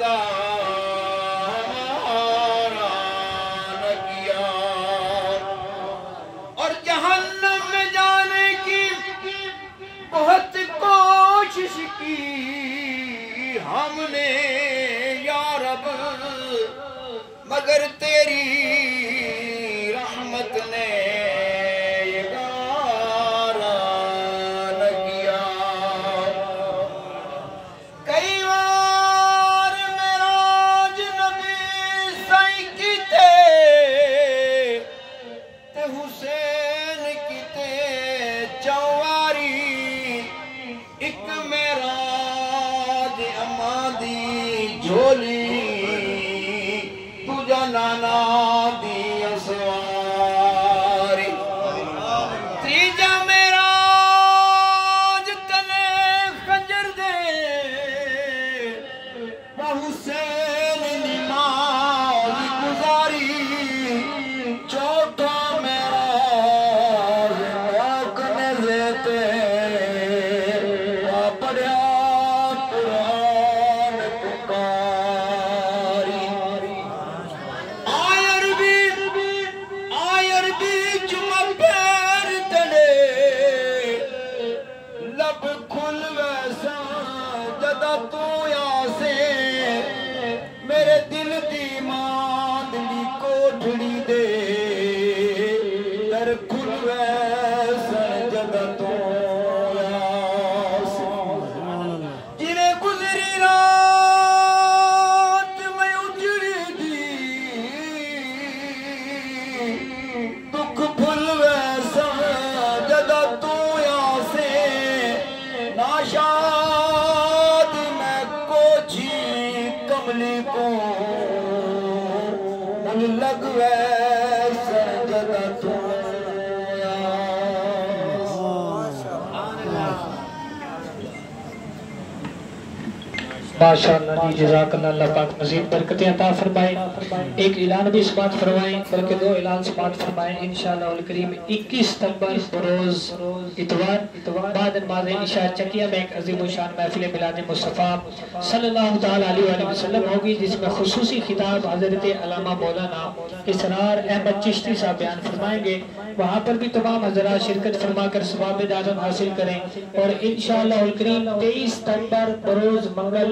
کا ہمارا نہ کیا، اور جہنم میں جانے کی بہت کوشش کی ہم نے یا رب، مگر تیری رحمت نے یہ گوارا نہ کیا۔ کئی بار معراج نبی سائیں کیتے تے حسین کیتے چواری، ایک معراج اماں دی جھولی تجا نانا دی اسواری، تیجا معراج تنے خنجر دے با حسین نماز گزاری، چوتھا معراج موقنے دیتے پڑھیا قرآن پکاری، آئر بھی جمع پیر تڑے لب کھل ویسا جدا تو یاسے، میرے دل دی ماندلی کوٹھڑی دے در کھل ویسا جدا تو یاسے، جنہیں گزری رات میں اجڑی دی دکھ بھل ویسا جدا تو یاسے، ناشاد میں کوچھی کملی کو مل لگ ویسا جدا تو ماشاءاللہ جی، جزاک اللہ پاک مزید برکتیں عطا فرمائے۔ ایک اعلان بھی سماعت فرمائیں، بلکہ دو اعلان سماعت فرمائیں۔ انشاءاللہ الکریم 21 ستمبر بروز اتوار بعد نماز عشاء چکیہ میں ایک عظیم الشان محفل میلاد مصطفیٰ صلی اللہ تعالیٰ علیہ وآلہ وسلم ہوگی، جس میں خصوصی خطاب حضرت علامہ مولانا اسرار احمد چشتی صاحب بیان فرمائیں گے۔ وہاں پر بھی تمام حضرات شرکت فرما کر ثواب اعظم حاصل کریں، اور انشاءاللہ الکریم 23 ستمبر بروز منگل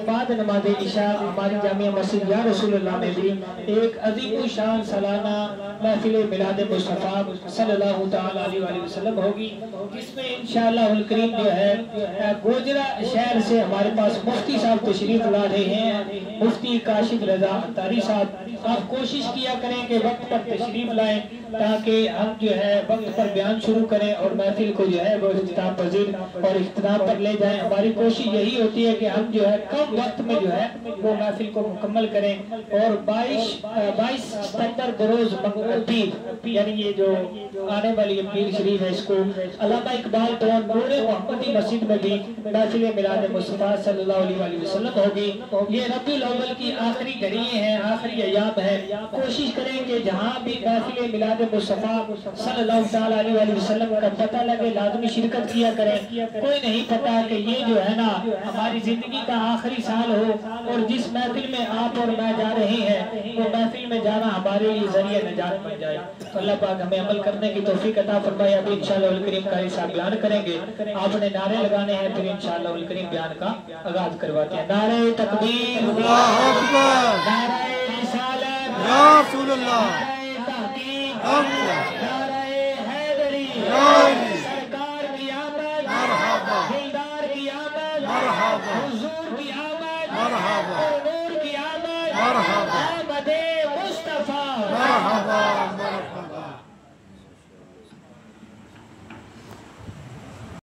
بعد نماز عشاء ہماری جامعہ مسجد یا رسول اللہ میں بھی ایک عظیم الشان سالانہ محفل میلاد مصطفیٰ صلی اللہ تعالیٰ علیہ وآلہ وسلم ہوگی، جس میں انشاءاللہ الکریم جو ہے گوجرہ شہر سے ہمارے پاس مفتی صاحب تشریف لا رہے ہیں، مفتی کاشف رضا اتاری صاحب۔ آپ کوشش کیا کریں کہ وقت پر تشریف لائیں تاکہ ہم جو ہے وقت پر بیان شروع کریں اور محفل کو جو ہے وہ اختتام پذیر اور اختتام پر لے جائیں۔ ہماری کوشش یہی ہوتی ہے کہ ہم جو ہے کم وقت میں جو ہے وہ محفل کو مکمل کریں، اور 22 ستمبر بروز پیر، یعنی یہ جو آنے والی پیر شریف ہے، اس کو علامہ اقبال ٹون نور محمدی مسجد میں بھی محفل میلاد مصطفیٰ صلی اللہ علیہ وآلہ وسلم ہوگی۔ یہ ربیع الاول کی آخری گھڑییں ہیں، آخری ایام ہے، کوشش کریں کہ جہاں بھی محفل میلاد مصطفیٰ صلی اللہ تعالیٰ علیہ وآلہ وسلم کا پتہ لگے لازمی شرکت کیا کریں۔ کوئی نہیں پتا کہ یہ جو ہے نا ہماری زندگی کا آخری سال ہو، اور جس محفل میں آپ اور میں جا رہے ہیں وہ محفل میں جانا ہمارے لیے ذریعہ نجات بن جائے۔ تو اللہ پاک ہمیں عمل کرنے کی توفیق عطا فرمائے۔ ابھی انشاءاللہ الکریم قاری صاحب بیان کریں گے، آپ نے نعرے لگانے ہیں، پھر انشاءاللہ الکریم بیان کا آغاز کرواتے ہیں۔ نعرہ تکبیر، اللہ اکبر، نعرہ رسالت، یا رسول اللہ، نعرہ تحقیق، اللہ، نعرہ حیدری، یا